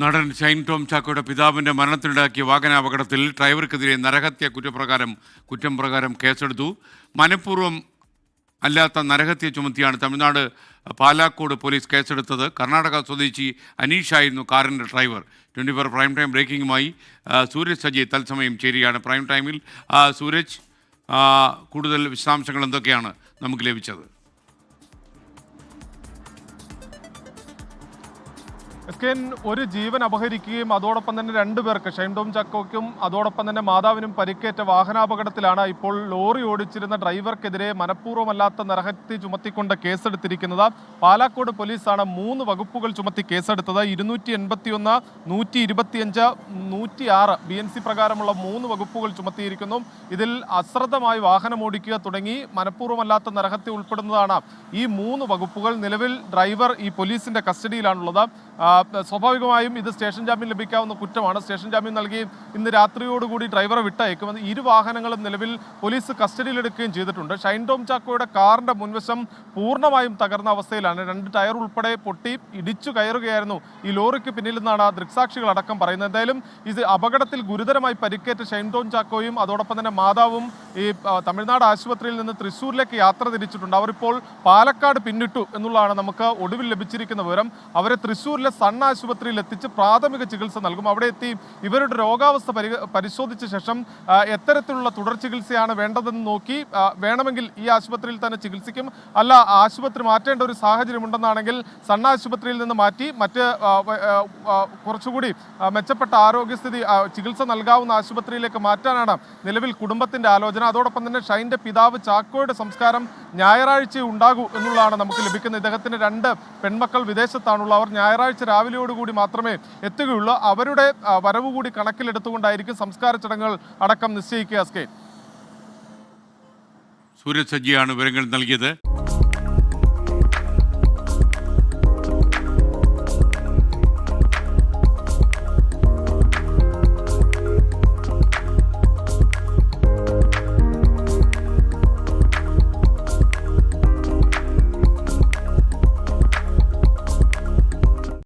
നടൻ ഷൈൻ ടോം ചാക്കോയുടെ പിതാവിന്റെ മരണത്തിനിടയാക്കിയ വാഹനാപകടത്തിൽ ഡ്രൈവർക്കെതിരെ നരഹത്യ കുറ്റം പ്രകാരം കേസെടുത്തു. മനഃപൂർവ്വം അല്ലാത്ത നരഹത്യ ചുമത്തിയാണ് തമിഴ്നാട് പാലാക്കോട് പോലീസ് കേസെടുത്തത്. കർണാടക സ്വദേശി അനീഷായിരുന്നു കാറിൻ്റെ ഡ്രൈവർ. 24 പ്രൈം ടൈം ബ്രേക്കിംഗുമായി സൂരജ് സജി തത്സമയം ചേരുകയാണ്. പ്രൈം ടൈമിൽ സൂരജ്, കൂടുതൽ വിശദാംശങ്ങൾ എന്തൊക്കെയാണ് നമുക്ക് ലഭിച്ചത്? ഒരു ജീവൻ അപഹരിക്കുകയും അതോടൊപ്പം തന്നെ രണ്ടുപേർക്ക്, ഷൈൻ ടോം ചാക്കോയ്ക്കും അതോടൊപ്പം തന്നെ മാതാവിനും പരിക്കേറ്റ വാഹനാപകടത്തിലാണ് ഇപ്പോൾ ലോറി ഓടിച്ചിരുന്ന ഡ്രൈവർക്കെതിരെ മനഃപൂർവ്വമല്ലാത്ത നരഹത്യ ചുമത്തിക്കൊണ്ട് കേസെടുത്തിരിക്കുന്നത്. പാലാക്കോട് പോലീസാണ് 3 വകുപ്പുകൾ ചുമത്തി കേസെടുത്തത്. 281, 125, 106 BNC പ്രകാരമുള്ള 3 വകുപ്പുകൾ ചുമത്തിയിരിക്കുന്നു. ഇതിൽ അശ്രദ്ധമായി വാഹനം ഓടിക്കുക തുടങ്ങി മനഃപൂർവ്വമല്ലാത്ത നരഹത്യ ഉൾപ്പെടുന്നതാണ് ഈ 3 വകുപ്പുകൾ. നിലവിൽ ഡ്രൈവർ ഈ പോലീസിന്റെ കസ്റ്റഡിയിലാണുള്ളത്. സ്വാഭാവികമായും ഇത് സ്റ്റേഷൻ ജാമ്യം ലഭിക്കാവുന്ന കുറ്റമാണ്. സ്റ്റേഷൻ ജാമ്യം നൽകി ഇന്ന് രാത്രിയോടുകൂടി ഡ്രൈവറെ വിട്ടയക്കും. 2 വാഹനങ്ങളും നിലവിൽ പോലീസ് കസ്റ്റഡിയിലെടുക്കുകയും ചെയ്തിട്ടുണ്ട്. ഷൈൻ ടോം ചാക്കോയുടെ കാറിന്റെ മുൻവശം പൂർണ്ണമായും തകർന്ന അവസ്ഥയിലാണ്. 2 ടയർ ഉൾപ്പെടെ പൊട്ടി ഇടിച്ചു കയറുകയായിരുന്നു ഈ ലോറിക്ക് പിന്നിൽ നിന്നാണ് ദൃക്സാക്ഷികൾ അടക്കം പറയുന്നത്. എന്തായാലും ഇത് അപകടത്തിൽ ഗുരുതരമായി പരിക്കേറ്റ ഷൈൻ ടോം ചാക്കോയും അതോടൊപ്പം തന്നെ മാതാവും ഈ തമിഴ്നാട് ആശുപത്രിയിൽ നിന്ന് തൃശ്ശൂരിലേക്ക് യാത്ര തിരിച്ചിട്ടുണ്ട്. അവരിപ്പോൾ പാലക്കാട് പിന്നിട്ടു എന്നുള്ളതാണ് നമുക്ക് ഒടുവിൽ ലഭിച്ചിരിക്കുന്ന വിവരം. അവരെ തൃശ്ശൂരിലെ സൺ ആശുപത്രിയിൽ എത്തിച്ച് പ്രാഥമിക ചികിത്സ നൽകും. അവിടെ എത്തി ഇവരുടെ രോഗാവസ്ഥ പരിശോധിച്ച ശേഷം എത്തരത്തിലുള്ള തുടർ ചികിത്സയാണ് വേണ്ടതെന്ന് നോക്കി വേണമെങ്കിൽ ഈ ആശുപത്രിയിൽ തന്നെ ചികിത്സിക്കും. അല്ല, ആശുപത്രി മാറ്റേണ്ട ഒരു സാഹചര്യം ഉണ്ടെന്നാണെങ്കിൽ സൺ ആശുപത്രിയിൽ നിന്ന് മാറ്റി മറ്റ് കുറച്ചുകൂടി മെച്ചപ്പെട്ട ആരോഗ്യസ്ഥിതി ചികിത്സ നൽകാവുന്ന ആശുപത്രിയിലേക്ക് മാറ്റാനാണ് നിലവിൽ കുടുംബത്തിന്റെ ആലോചന. അതോടൊപ്പം തന്നെ ഷൈൻ്റെ പിതാവ് ചാക്കോയുടെ സംസ്കാരം ഞായറാഴ്ച ഉണ്ടാകൂ എന്നുള്ളതാണ് നമുക്ക് ലഭിക്കുന്നത്. ഇദ്ദേഹത്തിന് 2 പെൺമക്കൾ വിദേശത്താണുള്ളവർ. ഞായറാഴ്ച രാവിലെയോടുകൂടി മാത്രമേ എത്തുകയുള്ളൂ. അവരുടെ വരവ് കൂടി കണക്കിലെടുത്തുകൊണ്ടായിരിക്കും സംസ്കാര ചടങ്ങുകൾ അടക്കം നിശ്ചയിക്കുക. സൂരജ് സജിയാണ് വിവരങ്ങൾ നൽകിയത്.